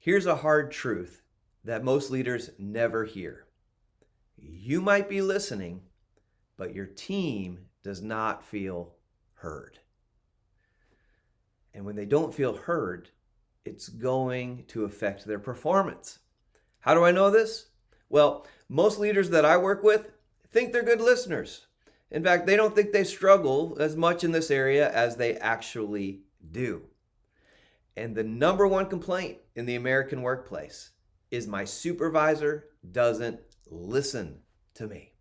Here's a hard truth that most leaders never hear. You might be listening, but your team does not feel heard. And when they don't feel heard, it's going to affect their performance. How do I know this? Well, most leaders that I work with think they're good listeners. In fact, they don't think they struggle as much in this area as they actually do. And the number one complaint in the American workplace is my supervisor doesn't listen to me.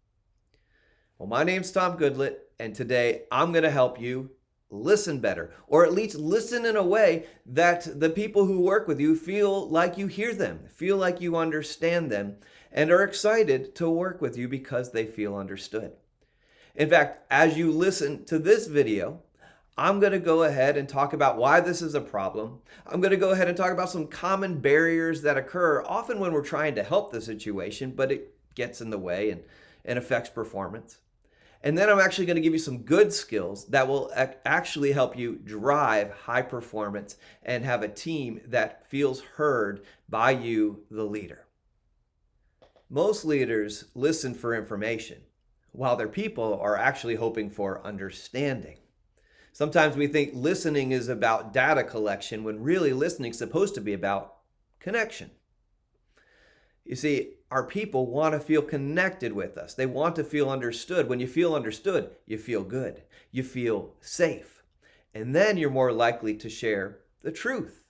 Well, my name's Tom Goodlett, and today I'm going to help you listen better, or at least listen in a way that the people who work with you feel like you hear them, feel like you understand them, and are excited to work with you because they feel understood. In fact, as you listen to this video, I'm going to go ahead and talk about why this is a problem. I'm going to go ahead and talk about some common barriers that occur often when we're trying to help the situation, but it gets in the way and affects performance. And then I'm actually going to give you some good skills that will actually help you drive high performance and have a team that feels heard by you, the leader. Most leaders listen for information, while their people are actually hoping for understanding. Sometimes we think listening is about data collection when really listening is supposed to be about connection. You see, our people want to feel connected with us. They want to feel understood. When you feel understood, you feel good. You feel safe. And then you're more likely to share the truth.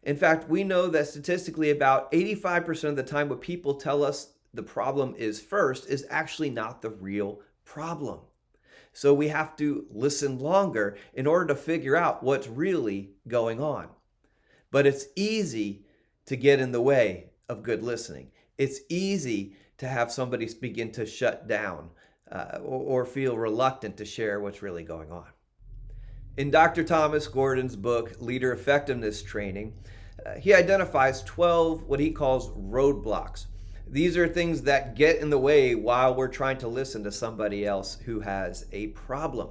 In fact, we know that statistically about 85% of the time what people tell us the problem is first is actually not the real problem. So we have to listen longer in order to figure out what's really going on. But it's easy to get in the way of good listening. It's easy to have somebody begin to shut down or feel reluctant to share what's really going on. In Dr. Thomas Gordon's book, Leader Effectiveness Training, he identifies 12 what he calls roadblocks. These are things that get in the way while we're trying to listen to somebody else who has a problem.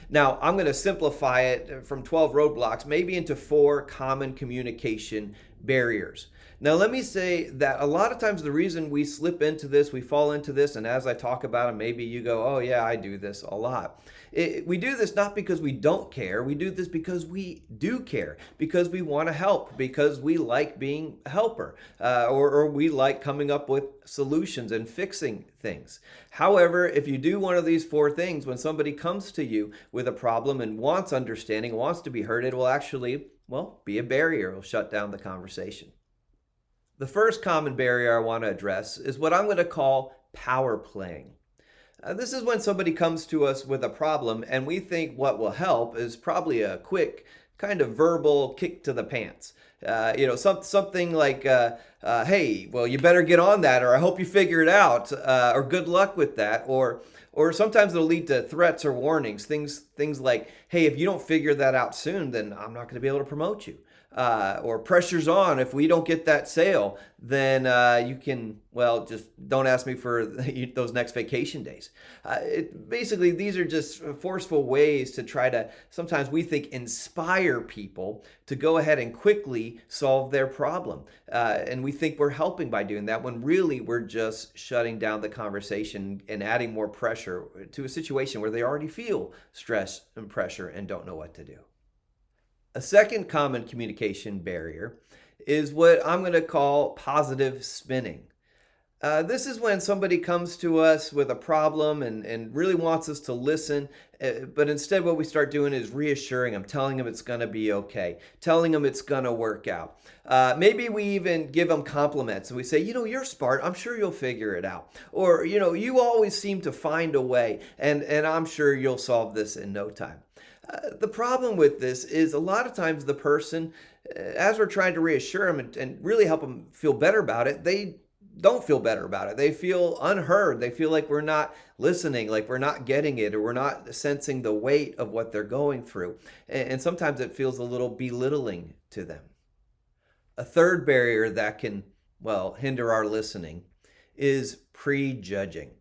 Now, I'm going to simplify it from 12 roadblocks, maybe into 4 common communication barriers. Now, let me say that a lot of times the reason we slip into this, we fall into this, and as I talk about it, maybe you go, oh yeah, I do this a lot. We do this not because we don't care. We do this because we do care, because we want to help, because we like being a helper, or we like coming up with solutions and fixing things. However, if you do one of these 4 things, when somebody comes to you with a problem and wants understanding, wants to be heard, it will actually, be a barrier. It will shut down the conversation. The first common barrier I want to address is what I'm going to call power playing. This is when somebody comes to us with a problem and we think what will help is probably a quick kind of verbal kick to the pants. Something like, hey, well, you better get on that, or I hope you figure it out, or good luck with that, or sometimes it'll lead to threats or warnings, things like, hey, if you don't figure that out soon, then I'm not going to be able to promote you. Or pressure's on. If we don't get that sale, then you can, just don't ask me for those next vacation days. Basically, these are just forceful ways to try to, sometimes we think, inspire people to go ahead and quickly solve their problem. And we think we're helping by doing that when really we're just shutting down the conversation and adding more pressure to a situation where they already feel stress and pressure and don't know what to do. A second common communication barrier is what I'm going to call positive spinning. This is when somebody comes to us with a problem and really wants us to listen, but instead what we start doing is reassuring them, telling them it's going to be okay, telling them it's going to work out. Maybe we even give them compliments and we say, you're smart, I'm sure you'll figure it out. Or, you always seem to find a way, and I'm sure you'll solve this in no time. The problem with this is a lot of times the person, as we're trying to reassure them and really help them feel better about it, they don't feel better about it. They feel unheard. They feel like we're not listening, like we're not getting it, or we're not sensing the weight of what they're going through. And sometimes it feels a little belittling to them. A third barrier that can, hinder our listening is prejudging.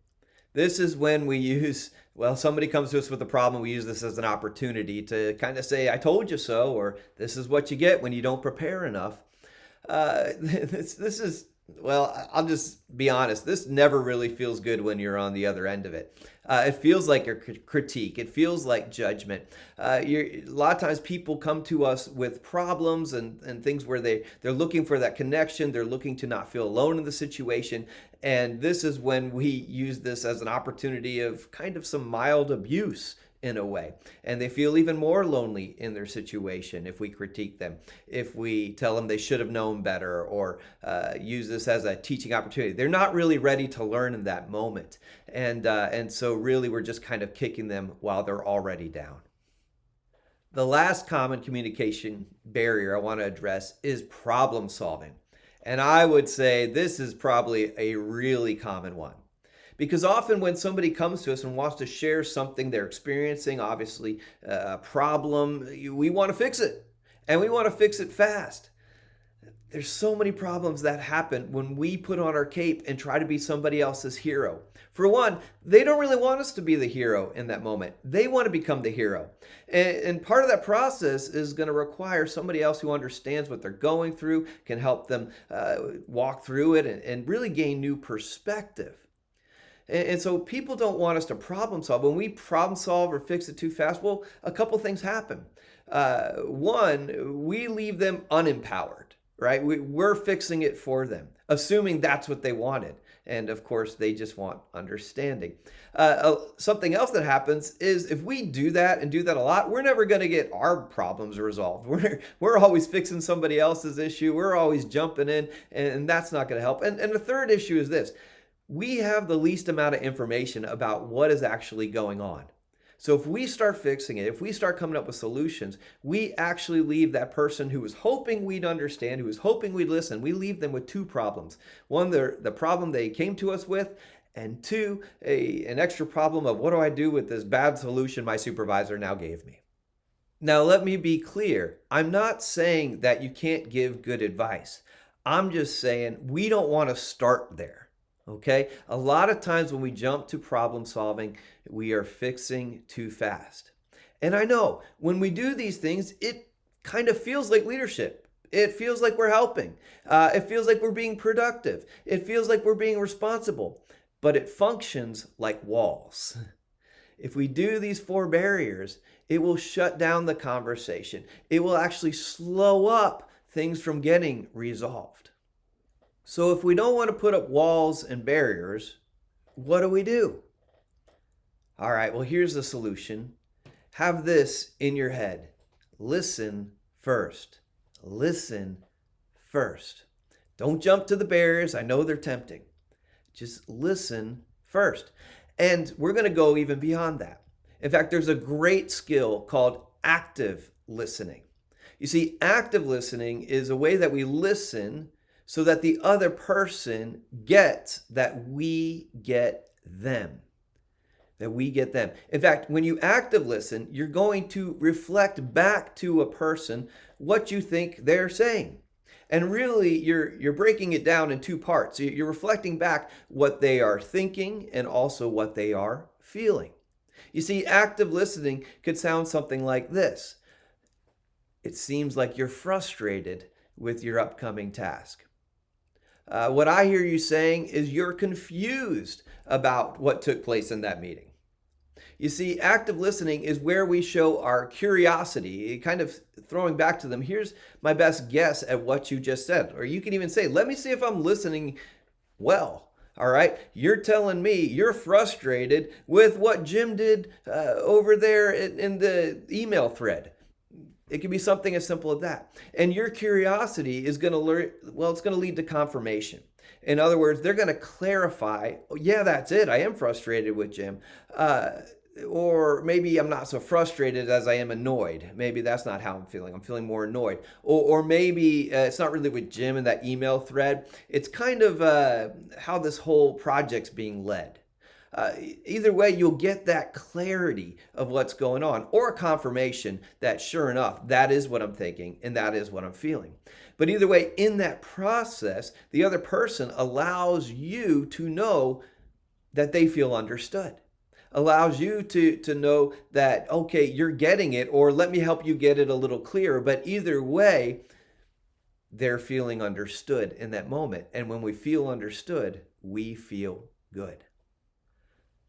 This is when we use, somebody comes to us with a problem, we use this as an opportunity to kind of say, I told you so, or this is what you get when you don't prepare enough. This is, well, I'll just be honest. This never really feels good when you're on the other end of it. It feels like a critique. It feels like judgment. A lot of times people come to us with problems and things where they're looking for that connection. They're looking to not feel alone in the situation. And this is when we use this as an opportunity of kind of some mild abuse in a way. And they feel even more lonely in their situation if we critique them, if we tell them they should have known better, or use this as a teaching opportunity. They're not really ready to learn in that moment. And so really we're just kind of kicking them while they're already down. The last common communication barrier I want to address is problem solving. And I would say this is probably a really common one. Because often when somebody comes to us and wants to share something they're experiencing, obviously a problem, we want to fix it. And we want to fix it fast. There's so many problems that happen when we put on our cape and try to be somebody else's hero. For one, they don't really want us to be the hero in that moment. They want to become the hero. And part of that process is going to require somebody else who understands what they're going through, can help them walk through it and really gain new perspective. And so people don't want us to problem solve. When we problem solve or fix it too fast, well, a couple things happen. One, we leave them unempowered, right? We're fixing it for them, assuming that's what they wanted. And of course, they just want understanding. Something else that happens is if we do that and do that a lot, we're never going to get our problems resolved. We're always fixing somebody else's issue. We're always jumping in, and that's not going to help. And the third issue is this. We have the least amount of information about what is actually going on. So if we start fixing it, if we start coming up with solutions, we actually leave that person who was hoping we'd understand, who was hoping we'd listen, we leave them with two problems. One, the problem they came to us with, and two, an extra problem of what do I do with this bad solution my supervisor now gave me. Now, let me be clear. I'm not saying that you can't give good advice. I'm just saying we don't want to start there. Okay, a lot of times when we jump to problem solving, we are fixing too fast. And I know when we do these things, it kind of feels like leadership. It feels like we're helping. It feels like we're being productive. It feels like we're being responsible, but it functions like walls. If we do these 4 barriers, it will shut down the conversation. It will actually slow up things from getting resolved. So if we don't want to put up walls and barriers, what do? All right, well, here's the solution. Have this in your head. Listen first. Listen first. Don't jump to the barriers. I know they're tempting. Just listen first. And we're going to go even beyond that. In fact, there's a great skill called active listening. You see, active listening is a way that we listen so that the other person gets that we get them. That we get them. In fact, when you active listen, you're going to reflect back to a person what you think they're saying. And really, you're breaking it down in 2 parts. You're reflecting back what they are thinking and also what they are feeling. You see, active listening could sound something like this. It seems like you're frustrated with your upcoming task. What I hear you saying is you're confused about what took place in that meeting. You see, active listening is where we show our curiosity, kind of throwing back to them, here's my best guess at what you just said. Or you can even say, let me see if I'm listening well. All right, you're telling me you're frustrated with what Jim did over there in the email thread. It can be something as simple as that. And your curiosity is going to it's going to lead to confirmation. In other words, they're going to clarify, oh, yeah, that's it. I am frustrated with Jim. Or maybe I'm not so frustrated as I am annoyed. Maybe that's not how I'm feeling. I'm feeling more annoyed. Or maybe it's not really with Jim in that email thread. It's kind of how this whole project's being led. Either way, you'll get that clarity of what's going on, or a confirmation that sure enough, that is what I'm thinking and that is what I'm feeling. But either way, in that process, the other person allows you to know that they feel understood. Allows you to know that, okay, you're getting it, or let me help you get it a little clearer. But either way, they're feeling understood in that moment. And when we feel understood, we feel good.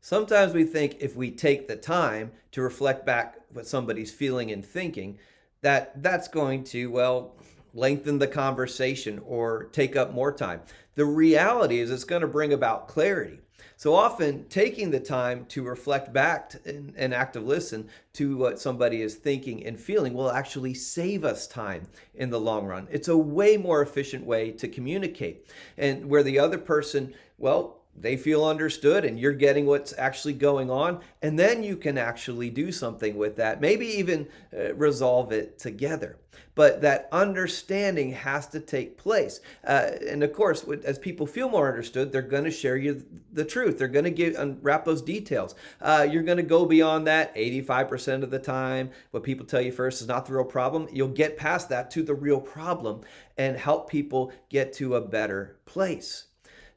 Sometimes we think if we take the time to reflect back what somebody's feeling and thinking, that's going to, well, lengthen the conversation or take up more time. The reality is it's going to bring about clarity. So often taking the time to reflect back and active listen to what somebody is thinking and feeling will actually save us time in the long run. It's a way more efficient way to communicate. And where the other person, well, they feel understood and you're getting what's actually going on, and then you can actually do something with that, maybe even resolve it together. But that understanding has to take place. And of course, as people feel more understood, they're going to share you the truth. They're going to unwrap those details. You're going to go beyond that 85% of the time. What people tell you first is not the real problem. You'll get past that to the real problem and help people get to a better place.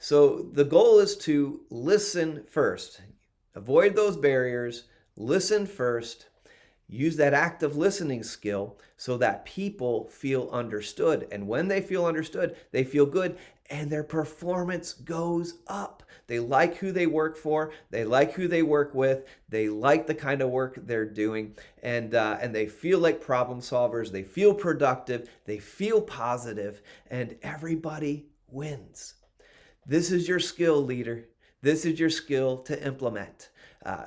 So the goal is to listen first. Avoid those barriers, listen first, use that active listening skill so that people feel understood. And when they feel understood, they feel good and their performance goes up. They like who they work for, they like who they work with, they like the kind of work they're doing, and they feel like problem solvers, they feel productive, they feel positive, and everybody wins. This is your skill, leader. This is your skill to implement.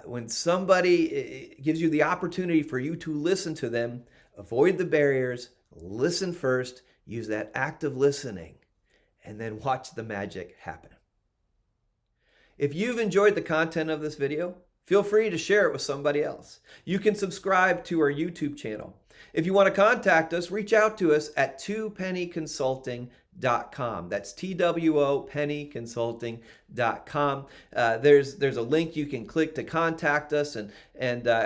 When somebody gives you the opportunity for you to listen to them, avoid the barriers, listen first, use that active listening, and then watch the magic happen. If you've enjoyed the content of this video, feel free to share it with somebody else. You can subscribe to our YouTube channel. If you want to contact us, reach out to us at twopennyconsulting.com. That's TWO pennyconsulting.com. There's a link you can click to contact us, and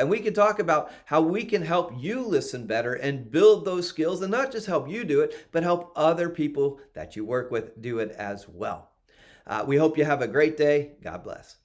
we can talk about how we can help you listen better and build those skills, and not just help you do it, but help other people that you work with do it as well. We hope you have a great day. God bless.